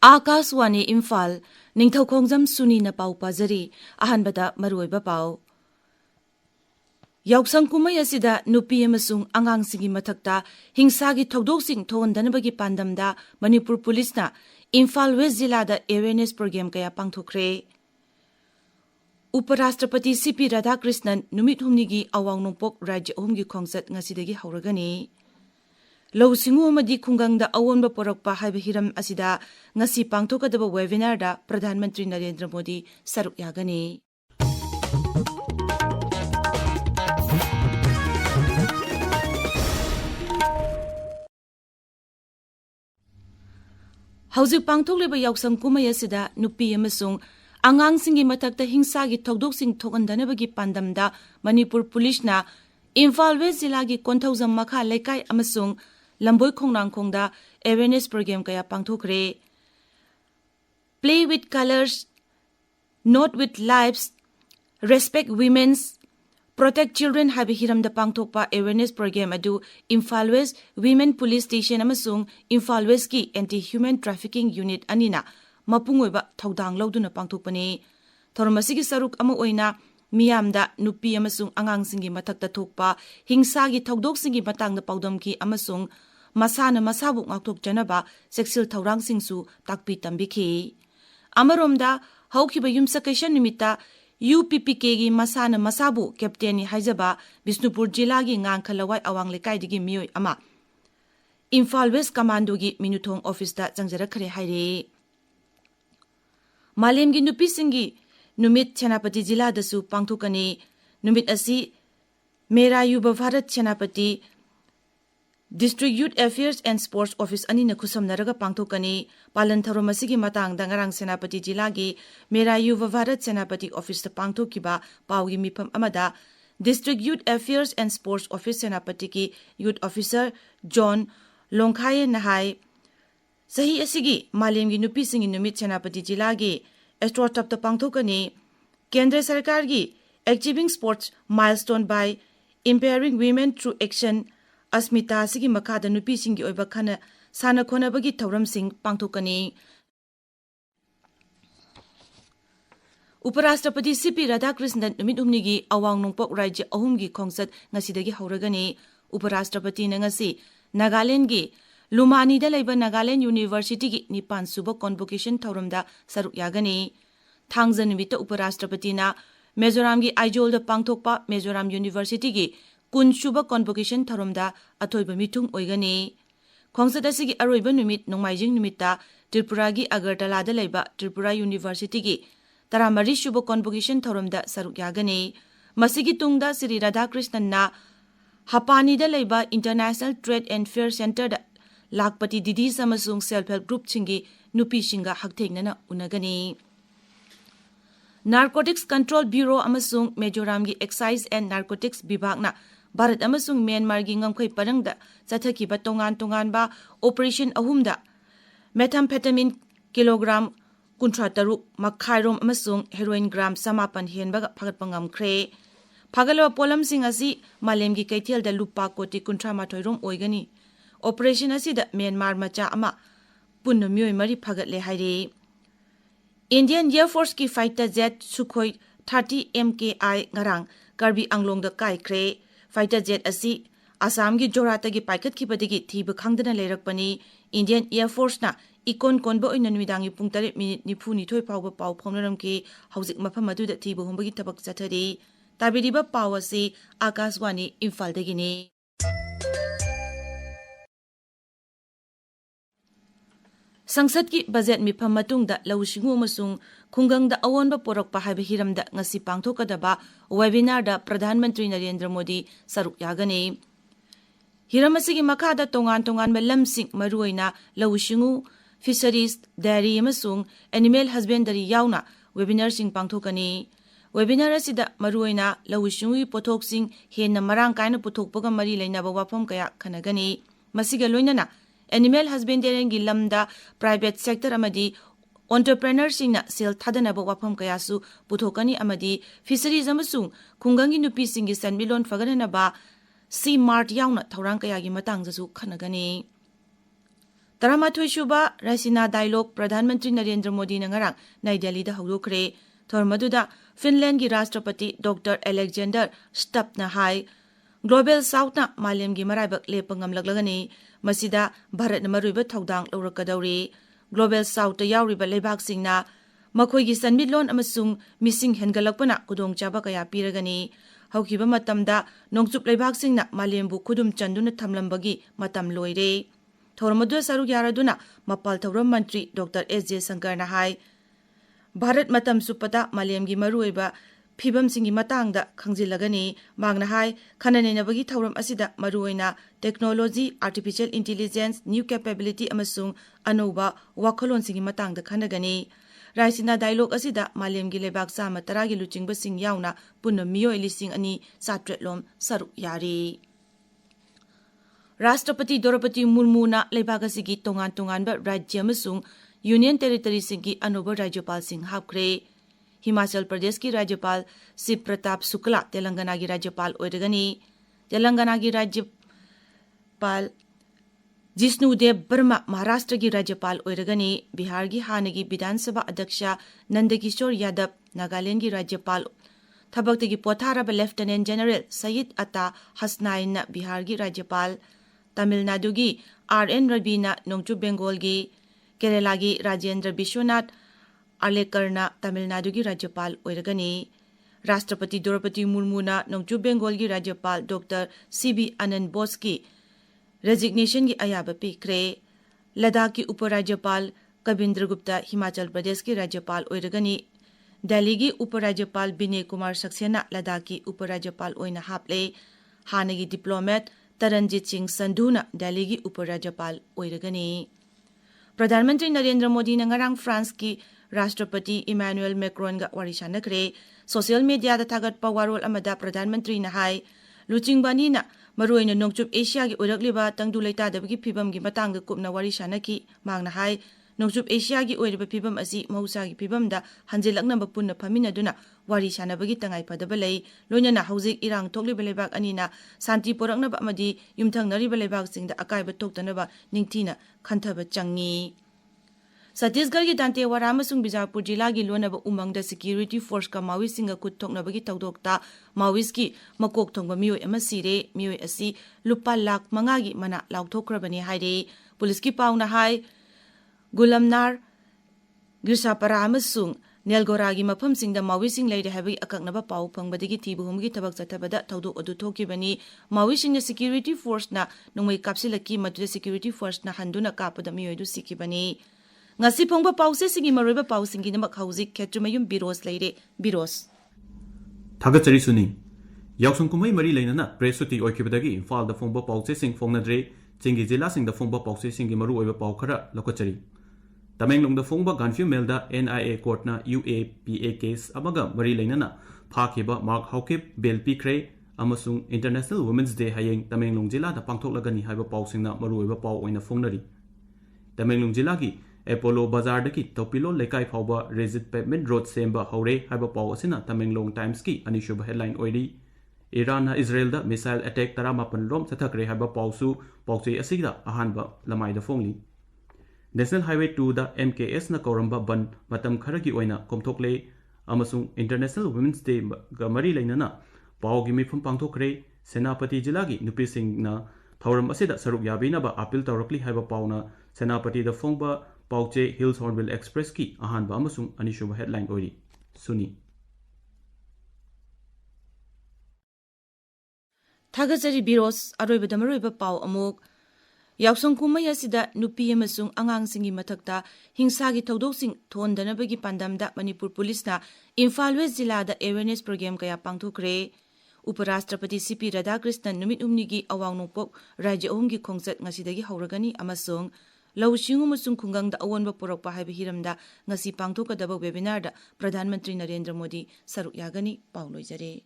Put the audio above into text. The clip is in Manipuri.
Akaswani Imphal Ningthoukhongjam Suni na pau pazari ahanbada maruoiba pau. Yausang kumay asida nupi amasung angangsigi mathakta hingsagi thogdoksing thoondanabagi pandamda Manipur Police na Imphal West Jilada awareness program kaya pangthokre. Uparashtrapati CP Radhakrishnan numit humnigi awang nongpok rajya ahumgi khongsat ngasidagi hauragani. Lau singu amadi khungangda awonba porakpa haiba hiram asida ngasi pangthokadaba webinar da Pradhan Mantri Narendra Modi saruk yagani. Hauzik pangthokleba yausang kumay asida nupi amasung angangsinggi mathakta hingsagi thogdoksing thogandanabagi pandamda Manipur Police na Imphal West Jilagi Konthaujam Makha Lekai amasung Lamboi Khongnangkhongda awareness program kaya pangthokre. Play with colors, not with lives, respect women's, protect children habi hiramda pangthokpa awareness program adu Imphal West Women Police Station amasung Imphal West ki Anti-Human Trafficking Unit anina mapungoiba thaudang lauduna pangthokpani. Thoramasigi saruk ama oina miyamda nupi amasung angangsinggi mathakta thokpa hingsagi thogdoksingi matangda paudamki amasung masana masabu ngakthokjanaba sexual thaurangsingsu takpi tambikhi. Amaromda haukiba yumsakaishan nimita UPPK gi masana masabu captain haijaba Bisnupur Jilagi ngangkhalawai awang lekaidigi miyoi ama Imphal West Commando gi Minuthong office da jangjarakhere haire. Malemgi nupisingi numit Chenapati Jila dasu pangthokani. Numit asi Mera Yuba Bharat Chenapati District Youth Affairs and Sports Office anina khusamnaraga pangthokani. Palan tharomasigi matangda ngarang Senapati Jilagi Mera Yuva Bharat Senapati Office ta pangthokiba paugi mifam amada District Youth Affairs and Sports Office Senapati ki Youth Officer John Longkhaye Nahai sahi asigi malemgi nupisingi numit Senapati Jilagi Astrotap ta pangthokani. Kendra Sarkar gi Achieving Sports Milestone by Empowering Women Through Action Asmita sigi makada nupisingi oiba khana sana khonabagi thauramsing pangthokani. Uparashtrapati CP Radhakrishnan numit humnigi awang nongpok rajya ahumgi khongsat ngasidagi hauragani. Uparashtrapati na ngasi Nagaland gi Lumani da laiba Nagaland University gi Nipan suba convocation thauramda saruk yagani. Thangja numita Uparashtrapati na Mizoram gi Aizol da pangthokpa Mizoram University gi kun suba convocation tharomda athoiba mithung oigani. Khongsat asigi aroiba numit nongmaijing numita Tripura gi Agartala da laiba Tripura University gi taramari suba convocation tharomda saruk yagani. Masigi tungda Sri Radhakrishnan na Hapani da laiba International Trade and Fair Center da lakpati didi samasung self-help group chingi nupi shinga haktheknana unagani. Narcotics Control Bureau amasung Mizoram gi Excise and Narcotics Bibhag na Bharat amasung Myanmar gi ngamkhoi parangda chathakiba tongan ba operation ahumda methamphetamine kilogram 63 makhairom amasung heroin gram 9 henbaga phagatpa ngamkhre. Phagalwa polam sing asi malemgi kaithel da lupa koti 38 rom oigani. Operation asida Myanmar macha ama punna myoi mari phagatle haire. Indian Air Force ki fighter jet Sukhoi 30 MKI ngarang Karbi Anglong da kaikre. Fighter jet asi Assam gi Jorata gi paikat ki badigi thiba khangdana leirakpani. Indian Air Force na ikon konba oina numidangi pung 3 minute nifu nithoi pawba paw phomnaram ki hauzik mafam adu da thiba humbagi tabak chathari. Tabiriba paw asi Akaswani Imphal dagini. Sangsad ki budget mifam matungda lausingu amasung khungangda awonba porakpa haiba hiramda ngasi pangthokadaba webinar da Pradhan Mantri Narendra Modi saruk yagani. Hiram asigi makhada tongan lamsing maruoina lausingu, Fisheries, Dairy amasung Animal Husbandry yauna webinar sing pangthokani. Webinar asida maruoina lausingu pothoksing henna marang kaina puthokpaga mari leinaba wafam kaya khanagani. Masiga loinana Animal Husbandry gi lamda private sector amadi entrepreneurship na sel thadanaba wafam kayasu puthokani amadi Fisheries amasung khungangi nupi singi sanmilon faganaba C Mart yauna thaurang kayagi matangjasu khanagani. Taramathoi Shuba Rasina Dialogue Pradhan Mantri Narendra Modi Nangarang Nai Delhi da Hudokre Thormaduda Finland gi Rashtrapati Dr. Alexander Stubb na hai Global South na Malayam gi maraibak lepangam laglagani masida Bharat na maruiba thaudang laurakadauri Global South ta yauriba lebak singna makhoi gi sanmitlon amasung missing hengalakpana kudong chaba kaya piragani haukiba matamda nongchup lebak singna Malayambu khudum chanduna thamlambagi matam loire Thormadu saru yaraduna mapal thauram mantri Dr. S.J. Shankar na hai Bharat matam supata Malayam gi maruiba Phibam singi matangda khangzilagani magna hai khananenabagi thauram asida maruoina technology artificial intelligence new capability amasung anoba wakhalon singi matangda khanagani Raisina dialogue asida Malayam gi lebak sama taragi luchingba sing yauna punna miyoi lising ani satretlom saru yari Rashtrapati Draupadi Murmu na lebak asigi tongan ba rajya amasung Union Territory singi anoba Rajyapal sing hapkre Himachal Pradesh ki Rajyapal Shiv Pratap Shukla Telangana ki Rajyapal oiragani Telangana ki Rajyapal Jishnudev Burma Maharashtra ki Rajyapal oiragani Bihar ki Hanagi Vidhan Sabha Adyaksha Nandakishore Yadav Nagaland ki Rajyapal Thabaktagi Potharaba Lieutenant General Sayed Atta Hasnain na Bihar ki Rajyapal Tamil Nadu ki R.N. Ravi na Nongchu Bengal ki Kerala ki Rajendra Vishwanath Arlekarna Tamil Nadu ki Rajyapal oiragani Rashtrapati Draupadi Murmu na Nongchu Bengal ki Rajyapal Dr. C.B. Anand Bose ki resignation ki ayaba pikre Ladakh ki Uparajyapal Kabindra Gupta Himachal Pradesh ki Rajyapal oiragani Delhi ki Uparajyapal Binay Kumar Saxena Ladakh ki Uparajyapal oina haple Hanagi diplomat Taranjit Singh Sandhu na Delhi ki Uparajyapal oiragani Pradhan Mantri Narendra Modi na ngarang France ki Rashtrapati Emmanuel Macron ga wari sanakre social media da thagat pa warol amada Pradhan Mantri na hai luchingbani na maruina nongchup Asia gi oirakliba tangdu leita dabagi phibam gi matang da kupna wari sanaki mangna hai nongchup Asia gi oiriba phibam asi mausa gi phibam da hanjilaknamba punna phamina duna wari sanabagi tangai padaba lei loina na hauzik irang thokliba lebak anina santi poraknaba amadi yumthangnariba lebak singda akaiba thoktanaba ningthina khanthaba changi Chhattisgarh ki Dantewara amasung Bijapur jila gi lonaba umangda security force ka Maoist singa khut thoknabagi tawdokta Maoist ki makok thongba miyoi ama sire miyoi asi lupa lakh 5 gi mana lauthokrabani haire police ki pauna hai Gulamnar Girsapara amasung Nelgora gi mafam singda Maoist sing leire habi akaknaba pau phangbadagi thibuhum gi thabak chathabada tawdok adu thokibani Maoist sing security force na nungmai kapsilaki madu security force na handuna kapada miyoi du sikibani Ngasi phongba pause singi maroiba pausingi namak hauzik Kshetrimayum Birosh leire Birosh Thagachari Suni Yausung kumai mari leinana press suti oikibadagi Imphal da phongba pause sing phongnadre chingi jila sing da phongba pause singi maru oiba pau khara lokachari Tamenglong da phongba Ganfyu Melda NIA court na UAPA case amaga mari leinana phakhiba Mark Haukip bail pikre amasung International Women's Day hayeng Tamenglong jila da pangthoklagani haiba pausingna maru oiba pau oina phongnari Tamenglong jila gi Apollo Bazar daki Topilo Lekai Phauba Resit Pavement Road Semba Haure haiba pau asina Tamenglong Times ki anishuba headline oiri Iran na Israel da missile attack 18 rom sathakre haiba pausu pauchei asiga ahanba lamai da phongli National Highway 2 da MKS na Koramba ban matam kharagi oina komthokle amasung International Women's Day ga mari leinana pau gi mifum pangthokre Senapati jila gi nupi sing na thauram asida saruk yabina ba appeal tawrakli haiba pauna Senapati da phongba Pauche Hills Hornbill Express ki ahanba amasung anishuba headline oiri Suni Thagachari Birosh aroibada maroiba pau amuk Yausung kumai asida nupi amasung angang singi mathakta hingsa gi tawdok sing thondanabagi pandamda Manipur Police na Imphal West jila da awareness program kaya pangthokre Uparashtrapati CP Radhakrishnan numit umnigi awang nongpok rajya ohumgi khongjat ngasidagi hauragani amasung Lausingu musung khungang da awanba porokpa haiba hiramda ngasi pangthokadaba webinar da Pradhan Mantri Narendra Modi saruk yagani pauloi jare